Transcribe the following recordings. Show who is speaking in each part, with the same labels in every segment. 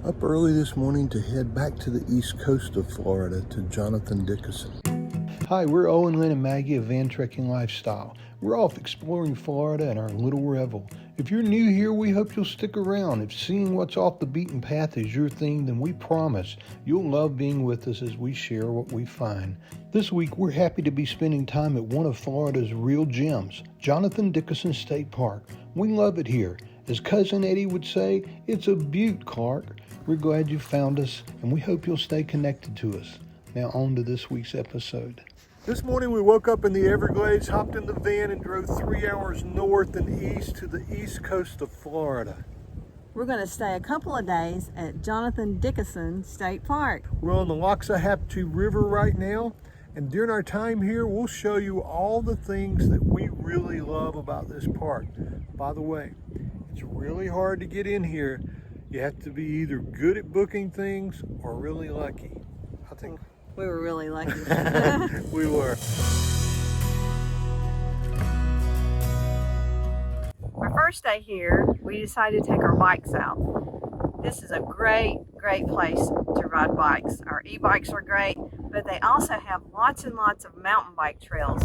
Speaker 1: Up early this morning to head back to the east coast of Florida to Jonathan Dickinson. Hi, we're Owen, Lynn, and Maggie of Van Trekking Lifestyle. We're off exploring Florida in our little Revel. If you're new here, we hope you'll stick around. If seeing what's off the beaten path is your thing, then we promise you'll love being with us as we share what we find. This week, we're happy to be spending time at one of Florida's real gems, Jonathan Dickinson State Park. We love it here. As Cousin Eddie would say, it's a beaut, Clark. We're glad you found us, and we hope you'll stay connected to us. Now on to this week's episode. This morning we woke up in the Everglades, hopped in the van, and drove 3 hours north and east to the east coast of Florida.
Speaker 2: We're going to stay a couple of days at Jonathan Dickinson State Park.
Speaker 1: We're on the Loxahatchee River right now, and during our time here, we'll show you all the things that we really love about this park. By the way, it's really hard to get in here. You have to be either good at booking things or really lucky. I think
Speaker 2: we were really lucky.
Speaker 1: We were.
Speaker 2: Our first day here, we decided to take our bikes out. This is a great place to ride bikes. Our e-bikes are great, but they also have lots and lots of mountain bike trails.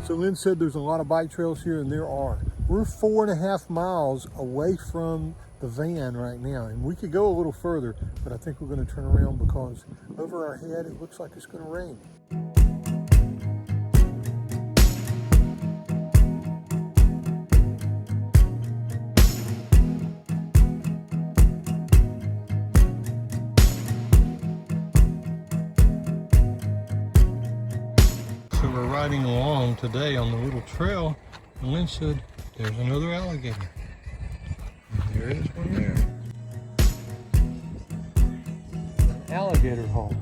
Speaker 1: So Lynn said there's a lot of bike trails here, and there are. We're 4.5 miles away from the van right now, and we could go a little further, but I think we're going to turn around because over our head it looks like it's going to rain. We're riding along today on the little trail, and Lynn said there's another alligator. And there is one there. Alligator hole.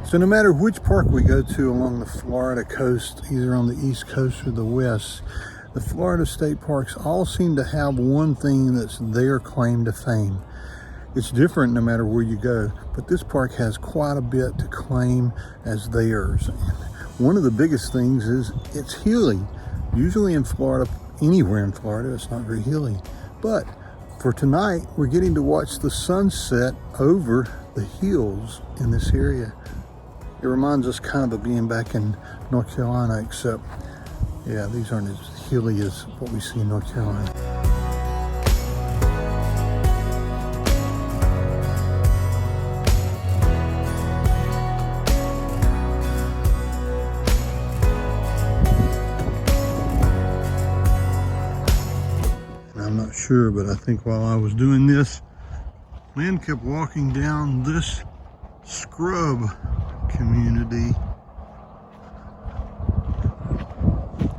Speaker 1: So no matter which park we go to along the Florida coast, either on the east coast or the west, the Florida state parks all seem to have one thing that's their claim to fame. It's different no matter where you go, but this park has quite a bit to claim as theirs. One of the biggest things is it's hilly. Usually in Florida, anywhere in Florida, it's not very hilly. But for tonight, we're getting to watch the sunset over the hills in this area. It reminds us kind of being back in North Carolina, except, yeah, these aren't as hilly as what we see in North Carolina. And I'm not sure, but I think while I was doing this, Lynn kept walking down this scrub community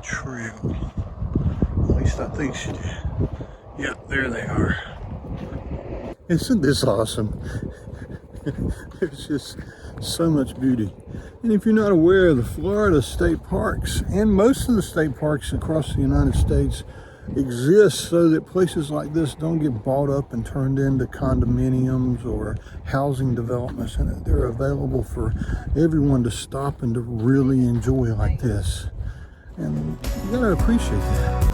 Speaker 1: trail. At least I think she did. Yep, there they are. Isn't this awesome? There's just so much beauty. And if you're not aware, the Florida state parks and most of the state parks across the United States exist so that places like this don't get bought up and turned into condominiums or housing developments, and they're available for everyone to stop and to really enjoy like this. And you gotta appreciate that.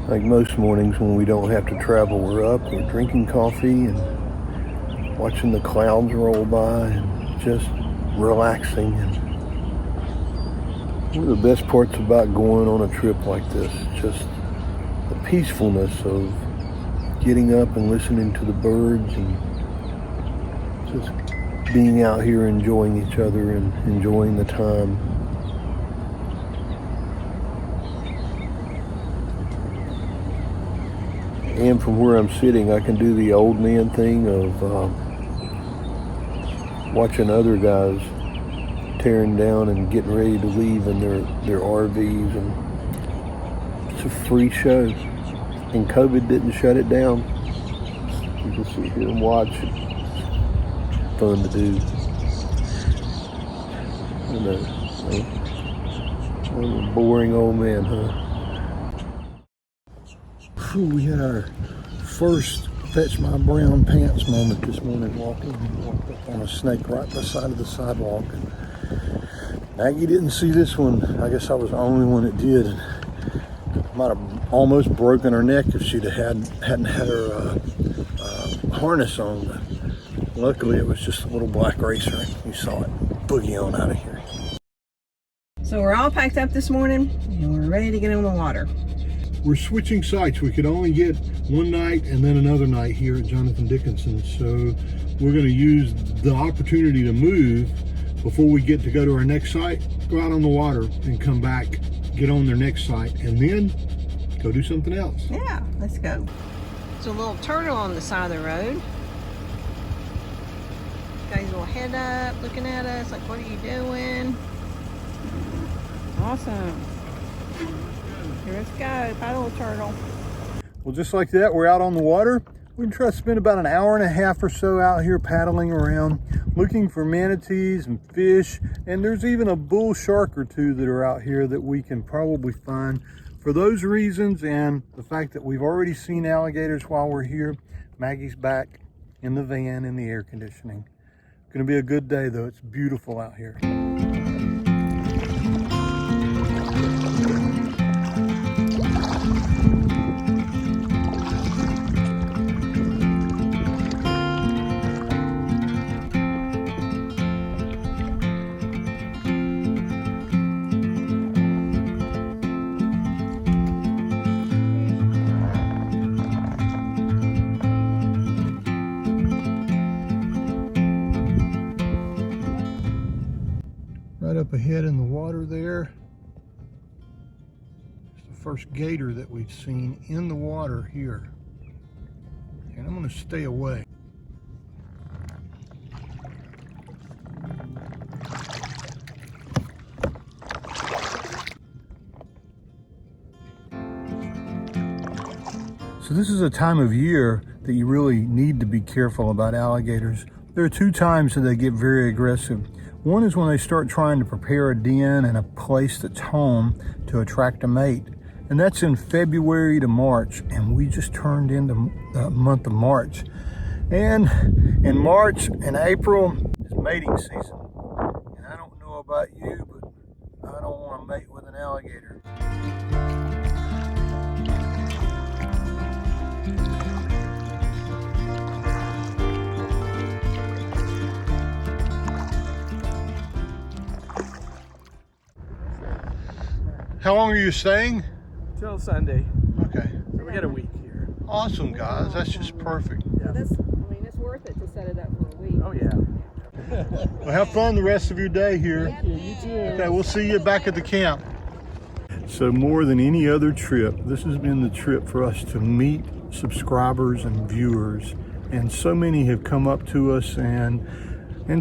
Speaker 1: Like most mornings when we don't have to travel, we're up, we're drinking coffee and watching the clouds roll by and just relaxing. And one of the best parts about going on a trip like this, just the peacefulness of getting up and listening to the birds and just being out here enjoying each other and enjoying the time. And from where I'm sitting, I can do the old man thing of watching other guys tearing down and getting ready to leave in their RVs, and it's a free show. And COVID didn't shut it down. You can sit here and watch. It's fun to do. I know. I'm a boring old man, huh? We had our first fetch my brown pants moment this morning walking. We walked up on a snake right beside of the sidewalk. And Maggie didn't see this one. I guess I was the only one that did. And might have almost broken her neck if she'd hadn't had her harness on. But luckily it was just a little black racer. You saw it boogie on out of here.
Speaker 2: So we're all packed up this morning and we're ready to get on the water.
Speaker 1: We're switching sites. We could only get one night and then another night here at Jonathan Dickinson. So we're going to use the opportunity to move before we get to go to our next site, go out on the water and come back, get on their next site, and then go do something else.
Speaker 2: Yeah, let's go. There's a little turtle on the side of the road. Got his little head up, looking at us like, what are you doing? Awesome. Here, let's go, paddle turtle.
Speaker 1: Well, just like that, we're out on the water. We can try to spend about an hour and a half or so out here paddling around, looking for manatees and fish. And there's even a bull shark or two that are out here that we can probably find. For those reasons and the fact that we've already seen alligators while we're here, Maggie's back in the van in the air conditioning. Gonna be a good day though. It's beautiful out here. Right up ahead in the water there, it's the first gator that we've seen in the water here. And I'm going to stay away. So this is a time of year that you really need to be careful about alligators. There are two times that they get very aggressive. One is when they start trying to prepare a den and a place that's home to attract a mate. And that's in February to March. And we just turned into the month of March. And in March and April is mating season. And I don't know about you, but I don't want to mate with an alligator. How long are you staying?
Speaker 3: Till Sunday.
Speaker 1: Okay.
Speaker 3: So we got a week here.
Speaker 1: Awesome, guys. That's just perfect.
Speaker 3: Yeah.
Speaker 2: It's worth it to set it up for a week.
Speaker 3: Oh yeah.
Speaker 1: Well, have fun the rest of your day here.
Speaker 3: Yeah, you too.
Speaker 1: Okay, we'll see you back at the camp. So more than any other trip, this has been the trip for us to meet subscribers and viewers. And so many have come up to us and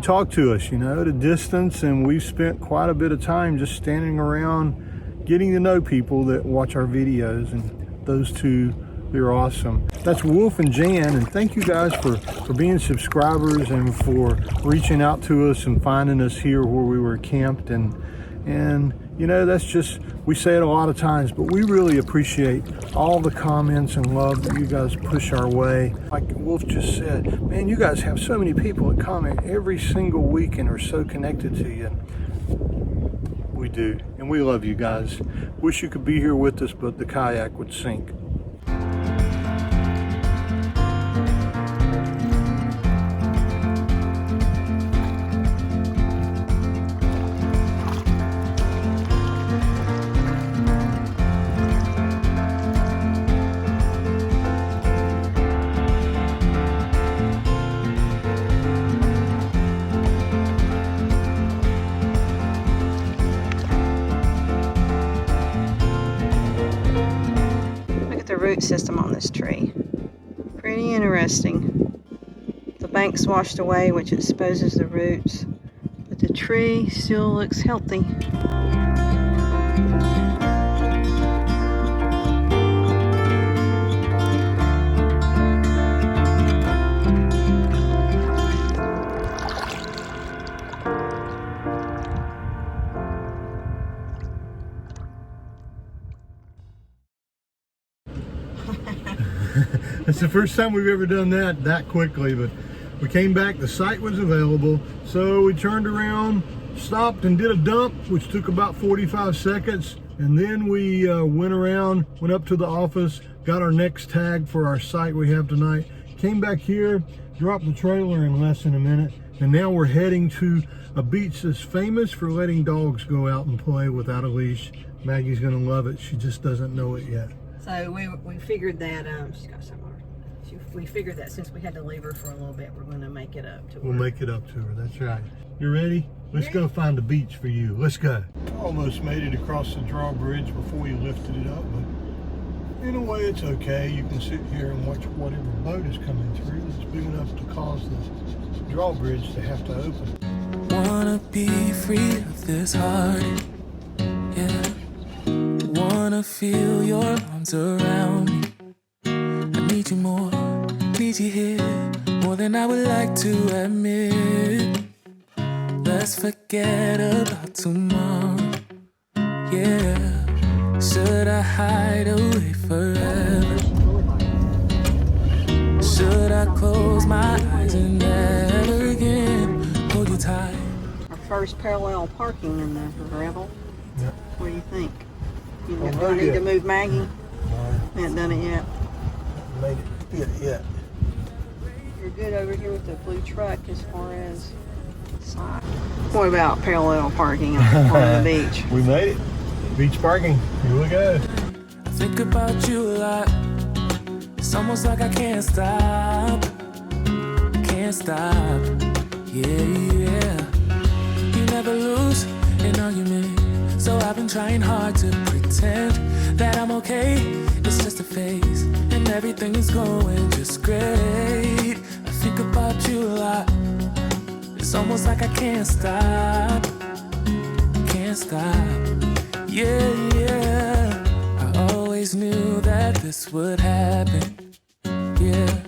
Speaker 1: talked to us, you know, at a distance. And we've spent quite a bit of time just standing around getting to know people that watch our videos, and those two, they're awesome. That's Wolf and Jan, and thank you guys for being subscribers and for reaching out to us and finding us here where we were camped. And you know, that's just, we say it a lot of times, but we really appreciate all the comments and love that you guys push our way. Like Wolf just said, man, you guys have so many people that comment every single week and are so connected to you. We do, and we love you guys. Wish you could be here with us, but the kayak would sink.
Speaker 2: root system on this tree. Pretty interesting. The bank's washed away, which exposes the roots, but the tree still looks healthy.
Speaker 1: It's the first time we've ever done that quickly, but we came back, the site was available, so we turned around, stopped and did a dump, which took about 45 seconds, and then we went up to the office, got our next tag for our site we have tonight, came back here, dropped the trailer in less than a minute, and now we're heading to a beach that's famous for letting dogs go out and play without a leash. Maggie's gonna love it, she just doesn't know it yet.
Speaker 2: So we figured that, she's got somewhere. We figured that since we had to leave her for a little bit, we're going to make it up to her.
Speaker 1: We'll make it up to her, that's right. You ready? Let's go find a beach for you. Let's go. Almost made it across the drawbridge before we lifted it up, but in a way it's okay. You can sit here and watch whatever boat is coming through. It's big enough to cause the drawbridge to have to open.
Speaker 4: Wanna be free of this heart, yeah. Wanna feel your arms around me. I need you more, need you here, more than I would like to admit. Let's forget about tomorrow, yeah. Should I hide away forever? Should I close my eyes and never again hold you tight?
Speaker 2: Our first parallel parking in the Revel.
Speaker 1: Yeah.
Speaker 2: What do you think? Do I need to move Maggie?
Speaker 1: No,
Speaker 2: Haven't done it yet.
Speaker 1: made it fit yet.
Speaker 2: You're good over here with the blue truck as far as side. What about parallel parking on the beach?
Speaker 1: We made it. Beach parking. Here we go.
Speaker 4: I think about you a lot. It's almost like I can't stop. Can't stop. Yeah. You never lose an argument, so I've been trying hard to pretend that I'm okay. It's just a phase, and everything is going just great. I think about you a lot. It's almost like I can't stop. Can't stop. Yeah. I always knew that this would happen. Yeah.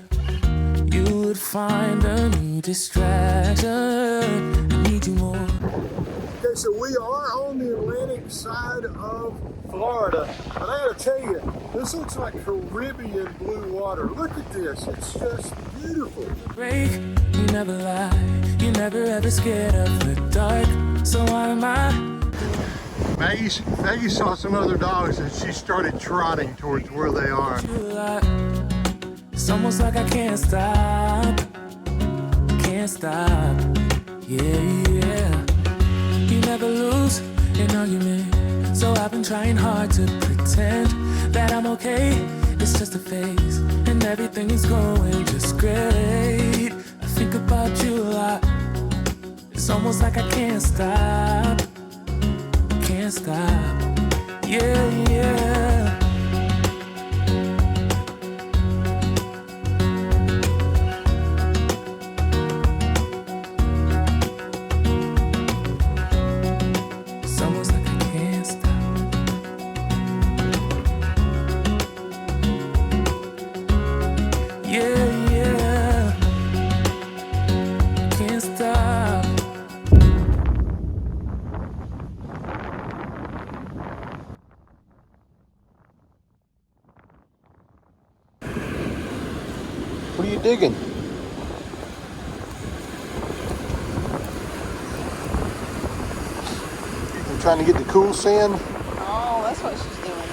Speaker 4: You would find a new distraction. I need you more.
Speaker 1: Okay, so we are on the Atlantic side of Florida, and I gotta tell you, this looks like Caribbean blue water. Look at this, it's just beautiful.
Speaker 4: Break, you never lie, you never ever scared of the dark, so why am I?
Speaker 1: Maggie saw some other dogs and she started trotting towards where they are.
Speaker 4: It's almost like I can't stop, yeah. You never lose an argument, so I've been trying hard to pretend that I'm okay. It's just a phase, and everything is going just great. I think about you a lot. It's almost like I can't stop, yeah.
Speaker 1: What are you digging? You trying to get the cool sand?
Speaker 2: Oh, that's what she's doing.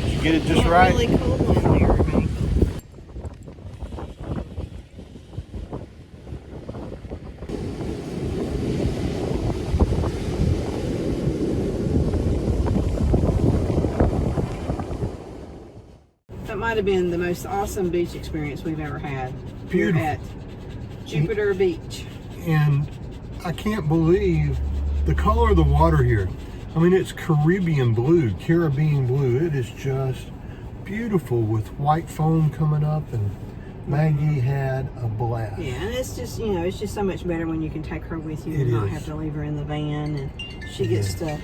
Speaker 1: Did you get it just right?
Speaker 2: Really cool in there, Maggie. That might have been the most awesome beach experience we've ever had.
Speaker 1: Beautiful.
Speaker 2: Here at Jupiter Beach.
Speaker 1: And I can't believe the color of the water here. I mean, it's Caribbean blue. It is just beautiful with white foam coming up, and Maggie had a blast.
Speaker 2: Yeah, and it's just, you know, it's just so much better when you can take her with you and not have to leave her in the van, and she gets to...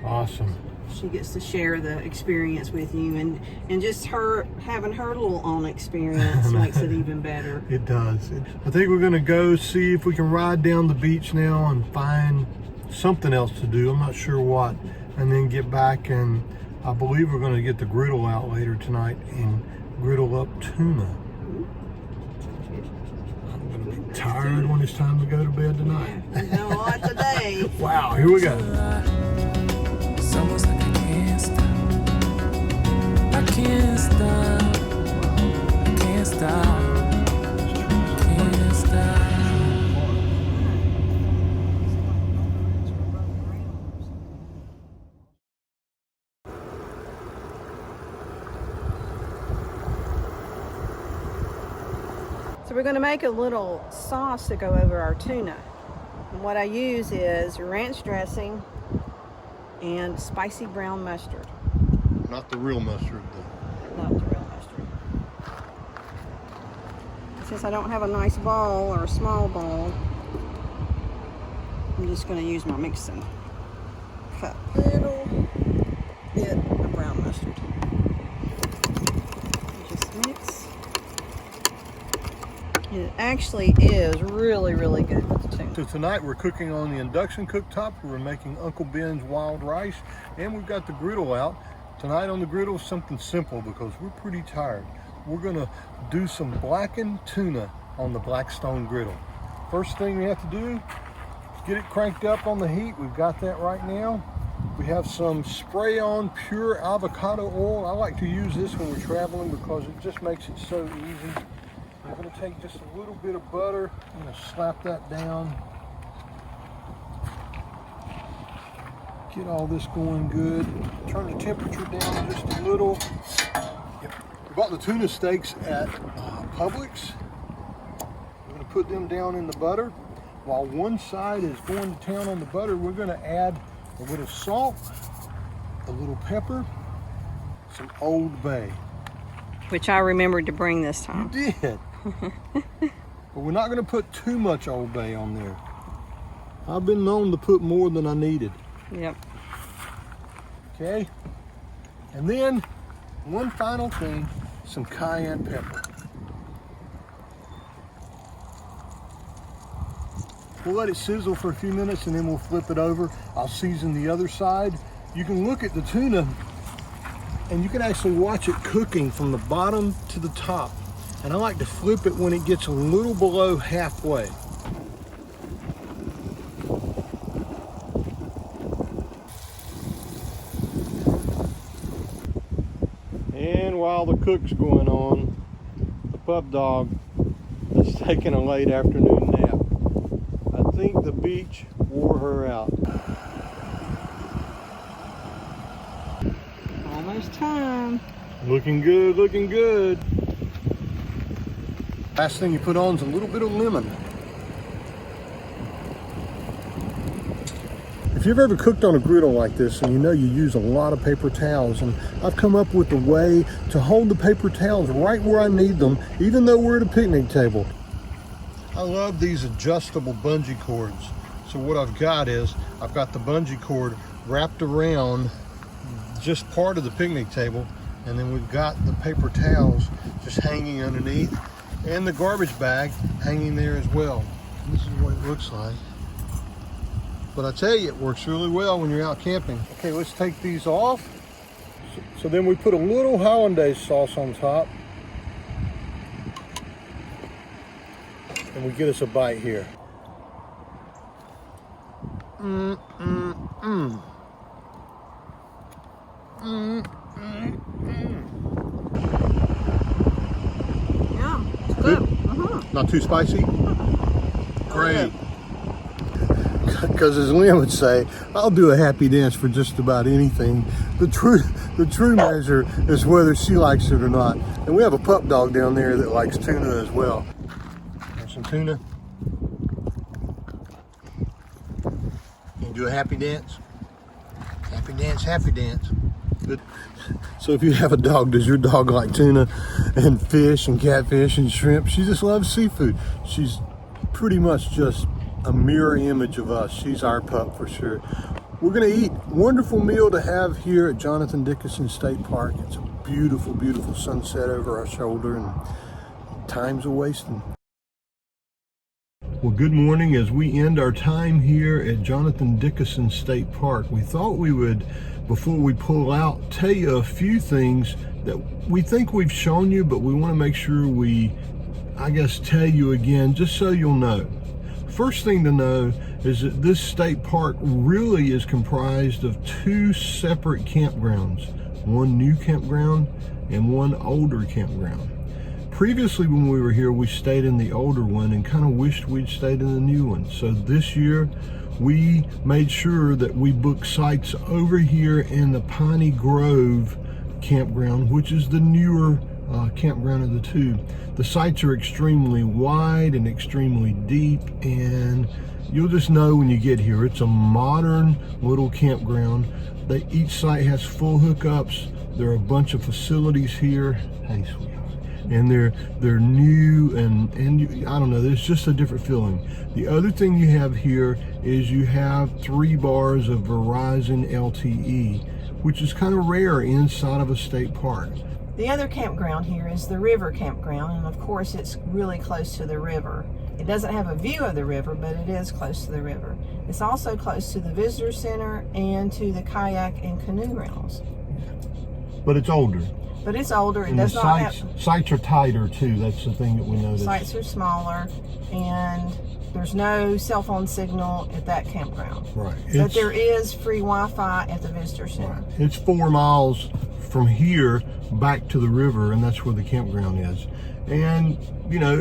Speaker 1: Awesome.
Speaker 2: She gets to share the experience with you, and just her having her little own experience makes it even better.
Speaker 1: It does. I think we're gonna go see if we can ride down the beach now and find something else to do. I'm not sure what, and then get back, and I believe we're gonna get the griddle out later tonight and griddle up tuna. I'm gonna be tired when it's time to go to bed tonight.
Speaker 2: Yeah, we've done a lot today.
Speaker 1: Wow, here we go.
Speaker 4: It's almost like I can't stop. I can't stop. I can't stop. Can't stop.
Speaker 2: So we're going to make a little sauce to go over our tuna. And what I use is ranch dressing and spicy brown mustard.
Speaker 1: Not the real mustard, though.
Speaker 2: Not the real mustard. Since I don't have a nice ball or a small ball, I'm just going to use my mixing cup. Little bit of brown mustard. Just mix. It actually is really, really good with the tuna.
Speaker 1: So tonight we're cooking on the induction cooktop. We're making Uncle Ben's wild rice, and we've got the griddle out. Tonight on the griddle, something simple because we're pretty tired. We're gonna do some blackened tuna on the Blackstone griddle. First thing we have to do is get it cranked up on the heat. We've got that right now. We have some spray-on pure avocado oil. I like to use this when we're traveling because it just makes it so easy. I'm going to take just a little bit of butter. I'm going to slap that down. Get all this going good. Turn the temperature down just a little. Yep. We bought the tuna steaks at Publix. We're going to put them down in the butter. While one side is going to town on the butter, we're going to add a little salt, a little pepper, some Old Bay.
Speaker 2: Which I remembered to bring this time.
Speaker 1: You did. But we're not going to put too much Old Bay on there. I've been known to put more than I needed.
Speaker 2: Yep.
Speaker 1: Okay. And then one final thing, some cayenne pepper. We'll let it sizzle for a few minutes and then we'll flip it over. I'll season the other side. You can look at the tuna and you can actually watch it cooking from the bottom to the top. And I like to flip it when it gets a little below halfway. And while the cook's going on, the pup dog is taking a late afternoon nap. I think the beach wore her out.
Speaker 2: Almost time.
Speaker 1: Looking good, looking good. Last thing you put on is a little bit of lemon. If you've ever cooked on a griddle like this and you know you use a lot of paper towels, and I've come up with a way to hold the paper towels right where I need them, even though we're at a picnic table. I love these adjustable bungee cords. So what I've got is, I've got the bungee cord wrapped around just part of the picnic table, and then we've got the paper towels just hanging underneath, and the garbage bag hanging there as well. This is what it looks like. But I tell you, it works really well when you're out camping. Okay, let's take these off. So then we put a little hollandaise sauce on top. And we get us a bite here.
Speaker 2: Yeah, it's good.
Speaker 1: Not too spicy? Great. Because as Lynn would say, I'll do a happy dance for just about anything. The true measure is whether she likes it or not. And we have a pup dog down there that likes tuna as well. There's some tuna. Do a happy dance. Happy dance, happy dance. Good. So if you have a dog, does your dog like tuna and fish and catfish and shrimp? She just loves seafood. She's pretty much just a mirror image of us. She's our pup for sure. We're gonna eat. Wonderful meal to have here at Jonathan Dickinson State Park. It's a beautiful, beautiful sunset over our shoulder, and time's a wasting. Well, good morning. As we end our time here at Jonathan Dickinson State Park, we thought we would, before we pull out, tell you a few things that we think we've shown you, but we want to make sure we, I guess, tell you again, just so you'll know. First thing to know is that this state park really is comprised of two separate campgrounds, one new campground and one older campground. Previously, when we were here, we stayed in the older one and kind of wished we'd stayed in the new one. So this year, we made sure that we booked sites over here in the Piney Grove Campground, which is the newer campground of the two. The sites are extremely wide and extremely deep, and you'll just know when you get here. It's a modern little campground. Each site has full hookups. There are a bunch of facilities here. Hey, sweetheart. And they're new and I don't know, there's just a different feeling. The other thing you have here is you have 3 bars of Verizon LTE, which is kind of rare inside of a state park.
Speaker 2: The other campground here is the river campground, and of course it's really close to the river. It doesn't have a view of the river, but it is close to the river. It's also close to the visitor center and to the kayak and canoe rentals.
Speaker 1: But it's older.
Speaker 2: But it's older. It
Speaker 1: And
Speaker 2: does
Speaker 1: the
Speaker 2: not have...
Speaker 1: sites are tighter too. That's the thing that we noticed.
Speaker 2: Sites are smaller, and there's no cell phone signal at that campground.
Speaker 1: Right.
Speaker 2: But there is free Wi-Fi at the visitor center.
Speaker 1: Right. It's 4 miles from here back to the river, and that's where the campground is. And you know,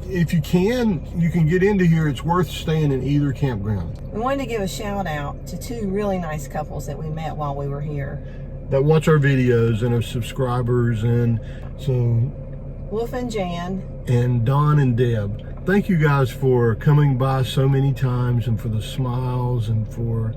Speaker 1: if you can get into here. It's worth staying in either campground.
Speaker 2: We wanted to give a shout out to 2 really nice couples that we met while we were here.
Speaker 1: That watch our videos and are subscribers, and so
Speaker 2: Wolf and Jan.
Speaker 1: And Don and Deb. Thank you guys for coming by so many times, and for the smiles, and for,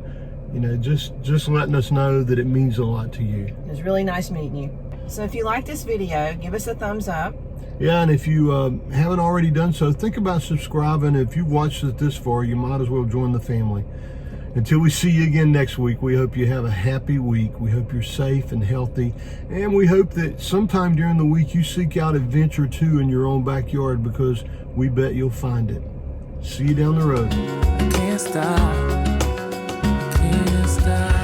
Speaker 1: you know, just letting us know that it means a lot to you.
Speaker 2: It was really nice meeting you. So if you like this video, give us a thumbs up.
Speaker 1: Yeah, and if you haven't already done so, think about subscribing. If you've watched it this far, you might as well join the family. Until we see you again next week, we hope you have a happy week. We hope you're safe and healthy. And we hope that sometime during the week you seek out adventure too in your own backyard, because we bet you'll find it. See you down the road.
Speaker 4: Can't stop. Can't stop.